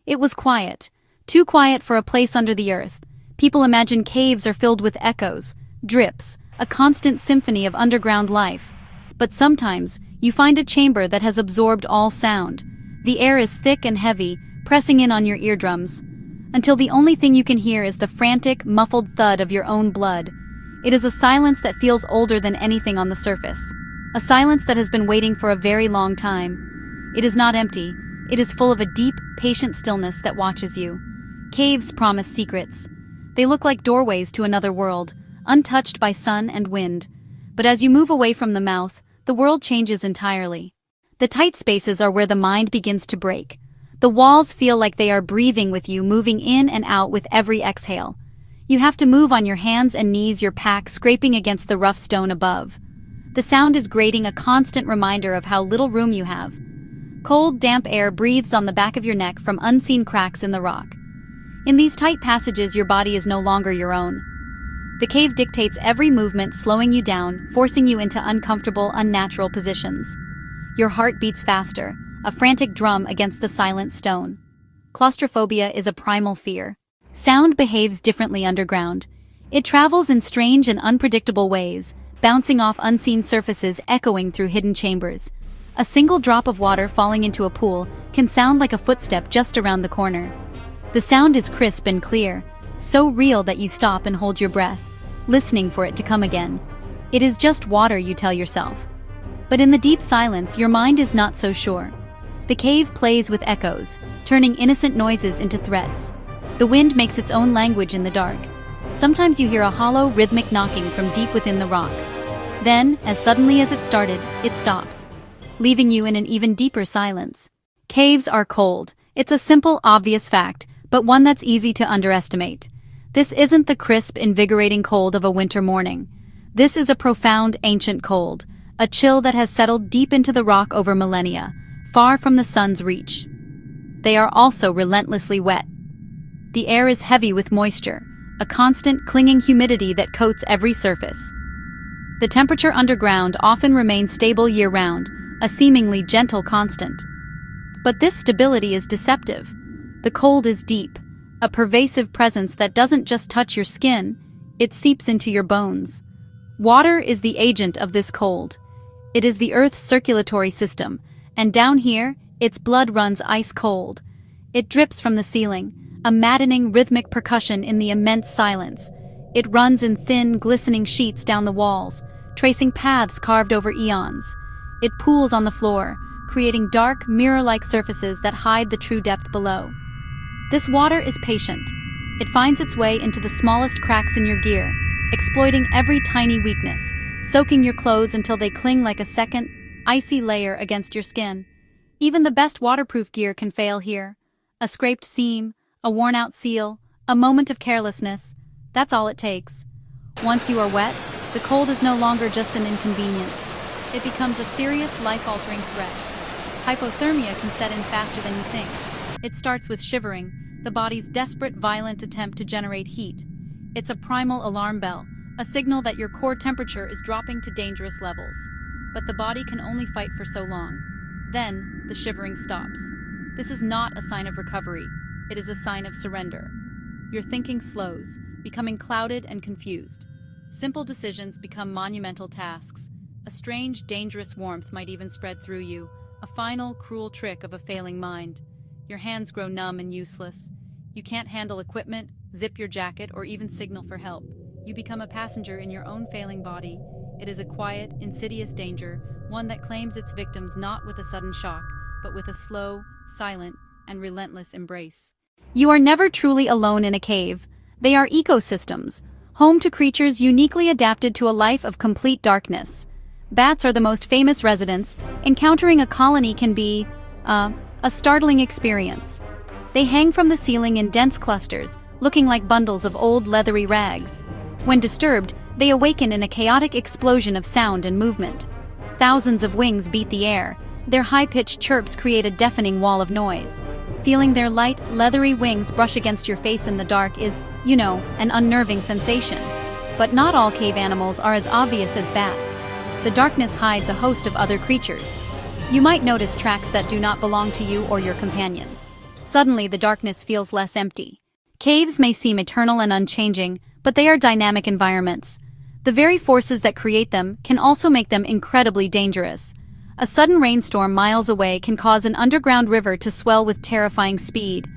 It was quiet. Too quiet for a place under the earth. People imagine caves are filled with echoes, drips, a constant symphony of underground life. But sometimes, you find a chamber that has absorbed all sound. The air is thick and heavy, pressing in on your eardrums, until the only thing you can hear is the frantic, muffled thud of your own blood. It is a silence that feels older than anything on the surface. A silence that has been waiting for a very long time. It is not empty. It is full of a deep, patient stillness that watches you. Caves promise secrets. They look like doorways to another world, untouched by sun and wind. But as you move away from the mouth, the world changes entirely. The tight spaces are where the mind begins to break. The walls feel like they are breathing with you, moving in and out with every exhale. You have to move on your hands and knees, your pack scraping against the rough stone above. The sound is grating, a constant reminder of how little room you have. Cold, damp air breathes on the back of your neck from unseen cracks in the rock. In these tight passages, your body is no longer your own. The cave dictates every movement, slowing you down, forcing you into uncomfortable, unnatural positions. Your heart beats faster, a frantic drum against the silent stone. Claustrophobia is a primal fear. Sound behaves differently underground. It travels in strange and unpredictable ways, bouncing off unseen surfaces, echoing through hidden chambers. A single drop of water falling into a pool can sound like a footstep just around the corner. The sound is crisp and clear, so real that you stop and hold your breath, listening for it to come again. It is just water, you tell yourself. But in the deep silence, your mind is not so sure. The cave plays with echoes, turning innocent noises into threats. The wind makes its own language in the dark. Sometimes you hear a hollow, rhythmic knocking from deep within the rock. Then, as suddenly as it started, it stops, leaving you in an even deeper silence. Caves are cold. It's a simple, obvious fact, but one that's easy to underestimate. This isn't the crisp, invigorating cold of a winter morning. This is a profound, ancient cold, a chill that has settled deep into the rock over millennia, far from the sun's reach. They are also relentlessly wet. The air is heavy with moisture, a constant, clinging humidity that coats every surface. The temperature underground often remains stable year-round, a seemingly gentle constant. But this stability is deceptive. The cold is deep, a pervasive presence that doesn't just touch your skin, it seeps into your bones. Water is the agent of this cold. It is the Earth's circulatory system, and down here, its blood runs ice cold. It drips from the ceiling, a maddening rhythmic percussion in the immense silence. It runs in thin, glistening sheets down the walls, tracing paths carved over eons. It pools on the floor, creating dark, mirror-like surfaces that hide the true depth below. This water is patient. It finds its way into the smallest cracks in your gear, exploiting every tiny weakness, soaking your clothes until they cling like a second, icy layer against your skin. Even the best waterproof gear can fail here. A scraped seam, a worn-out seal, a moment of carelessness, that's all it takes. Once you are wet, the cold is no longer just an inconvenience. It becomes a serious, life-altering threat. Hypothermia can set in faster than you think. It starts with shivering, the body's desperate, violent attempt to generate heat. It's a primal alarm bell, a signal that your core temperature is dropping to dangerous levels. But the body can only fight for so long. Then, the shivering stops. This is not a sign of recovery. It is a sign of surrender. Your thinking slows, becoming clouded and confused. Simple decisions become monumental tasks. A strange, dangerous warmth might even spread through you, a final, cruel trick of a failing mind. Your hands grow numb and useless. You can't handle equipment, zip your jacket, or even signal for help. You become a passenger in your own failing body. It is a quiet, insidious danger, one that claims its victims not with a sudden shock, but with a slow, silent, and relentless embrace. You are never truly alone in a cave. They are ecosystems, home to creatures uniquely adapted to a life of complete darkness. Bats are the most famous residents. Encountering a colony can be, a startling experience. They hang from the ceiling in dense clusters, looking like bundles of old leathery rags. When disturbed, they awaken in a chaotic explosion of sound and movement. Thousands of wings beat the air. Their high-pitched chirps create a deafening wall of noise. Feeling their light, leathery wings brush against your face in the dark is, an unnerving sensation. But not all cave animals are as obvious as bats. The darkness hides a host of other creatures. You might notice tracks that do not belong to you or your companions. Suddenly the darkness feels less empty. Caves may seem eternal and unchanging, but they are dynamic environments. The very forces that create them can also make them incredibly dangerous. A sudden rainstorm miles away can cause an underground river to swell with terrifying speed.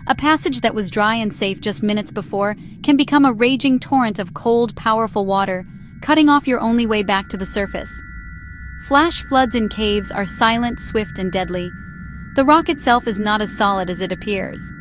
A passage that was dry and safe just minutes before can become a raging torrent of cold, powerful water, cutting off your only way back to the surface. Flash floods in caves are silent, swift, and deadly. The rock itself is not as solid as it appears.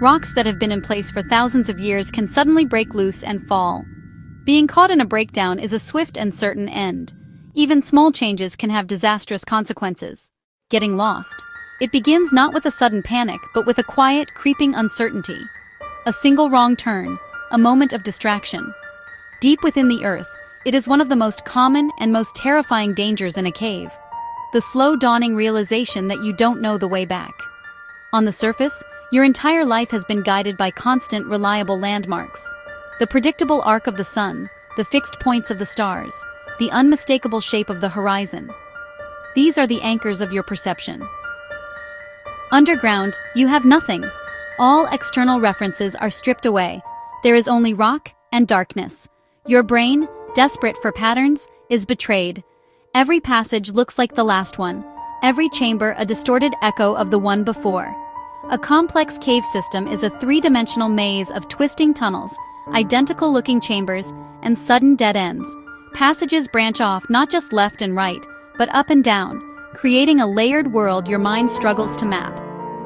Rocks that have been in place for thousands of years can suddenly break loose and fall. Being caught in a breakdown is a swift and certain end. Even small changes can have disastrous consequences. Getting lost. It begins not with a sudden panic, but with a quiet, creeping uncertainty. A single wrong turn, a moment of distraction. Deep within the earth, it is one of the most common and most terrifying dangers in a cave. The slow dawning realization that you don't know the way back. On the surface, your entire life has been guided by constant, reliable landmarks. The predictable arc of the sun, the fixed points of the stars, the unmistakable shape of the horizon. These are the anchors of your perception. Underground, you have nothing. All external references are stripped away. There is only rock and darkness. Your brain, desperate for patterns, is betrayed. Every passage looks like the last one, every chamber a distorted echo of the one before. A complex cave system is a three-dimensional maze of twisting tunnels, identical-looking chambers, and sudden dead ends. Passages branch off not just left and right, but up and down, creating a layered world your mind struggles to map.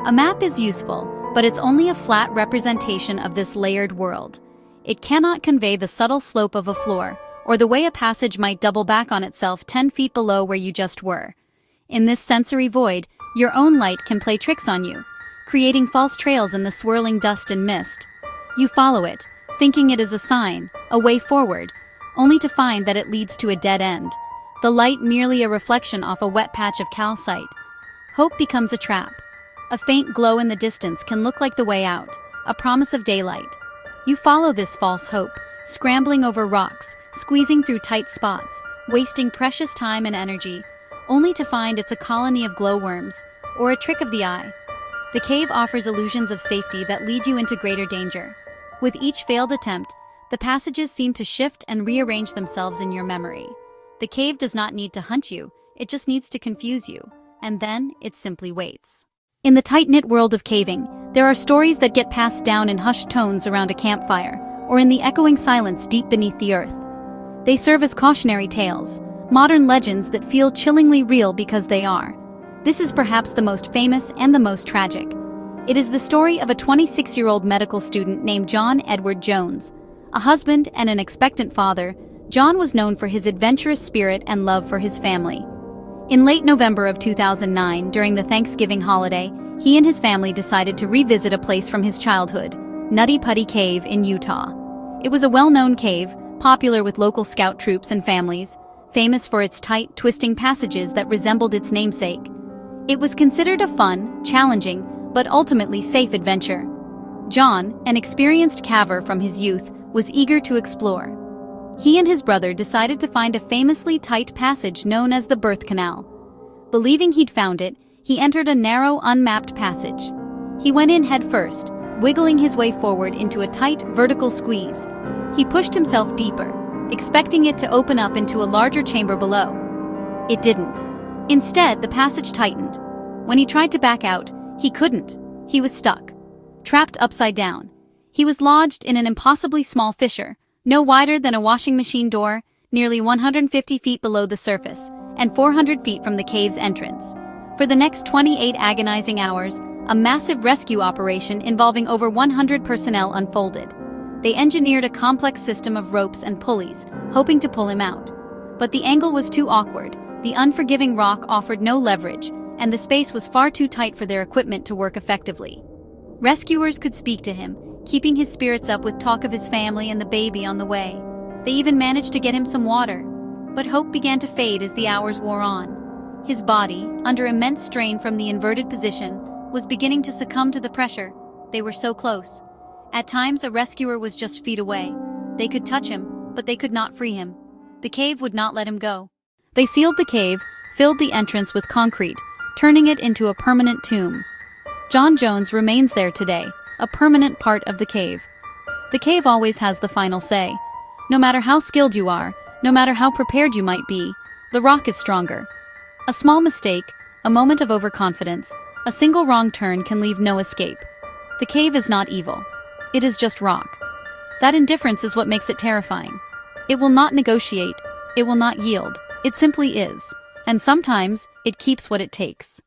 A map is useful, but it's only a flat representation of this layered world. It cannot convey the subtle slope of a floor, or the way a passage might double back on itself 10 feet below where you just were. In this sensory void, your own light can play tricks on you, creating false trails in the swirling dust and mist. You follow it, thinking it is a sign, a way forward, only to find that it leads to a dead end. The light merely a reflection off a wet patch of calcite. Hope becomes a trap. A faint glow in the distance can look like the way out, a promise of daylight. You follow this false hope, scrambling over rocks, squeezing through tight spots, wasting precious time and energy, only to find it's a colony of glowworms, or a trick of the eye. The cave offers illusions of safety that lead you into greater danger. With each failed attempt, the passages seem to shift and rearrange themselves in your memory. The cave does not need to hunt you, it just needs to confuse you, and then it simply waits. In the tight-knit world of caving, there are stories that get passed down in hushed tones around a campfire, or in the echoing silence deep beneath the earth. They serve as cautionary tales, modern legends that feel chillingly real because they are. This is perhaps the most famous and the most tragic. It is the story of a 26-year-old medical student named John Edward Jones. A husband and an expectant father, John was known for his adventurous spirit and love for his family. In late November of 2009, during the Thanksgiving holiday, he and his family decided to revisit a place from his childhood, Nutty Putty Cave in Utah. It was a well-known cave, popular with local scout troops and families, famous for its tight, twisting passages that resembled its namesake. It was considered a fun, challenging, but ultimately safe adventure. John, an experienced caver from his youth, was eager to explore. He and his brother decided to find a famously tight passage known as the Birth Canal. Believing he'd found it, he entered a narrow, unmapped passage. He went in head first, wiggling his way forward into a tight, vertical squeeze. He pushed himself deeper, expecting it to open up into a larger chamber below. It didn't. Instead, the passage tightened. When he tried to back out, he couldn't. He was stuck, trapped upside down. He was lodged in an impossibly small fissure, no wider than a washing machine door, nearly 150 feet below the surface, and 400 feet from the cave's entrance. For the next 28 agonizing hours, a massive rescue operation involving over 100 personnel unfolded. They engineered a complex system of ropes and pulleys, hoping to pull him out. But the angle was too awkward, the unforgiving rock offered no leverage, and the space was far too tight for their equipment to work effectively. Rescuers could speak to him, keeping his spirits up with talk of his family and the baby on the way. They even managed to get him some water. But hope began to fade as the hours wore on. His body, under immense strain from the inverted position, was beginning to succumb to the pressure. They were so close. At times a rescuer was just feet away. They could touch him, but they could not free him. The cave would not let him go. They sealed the cave, filled the entrance with concrete, turning it into a permanent tomb. John Jones remains there today, a permanent part of the cave. The cave always has the final say. No matter how skilled you are, no matter how prepared you might be, the rock is stronger. A small mistake, a moment of overconfidence, a single wrong turn can leave no escape. The cave is not evil. It is just rock. That indifference is what makes it terrifying. It will not negotiate, it will not yield, it simply is. And sometimes, it keeps what it takes.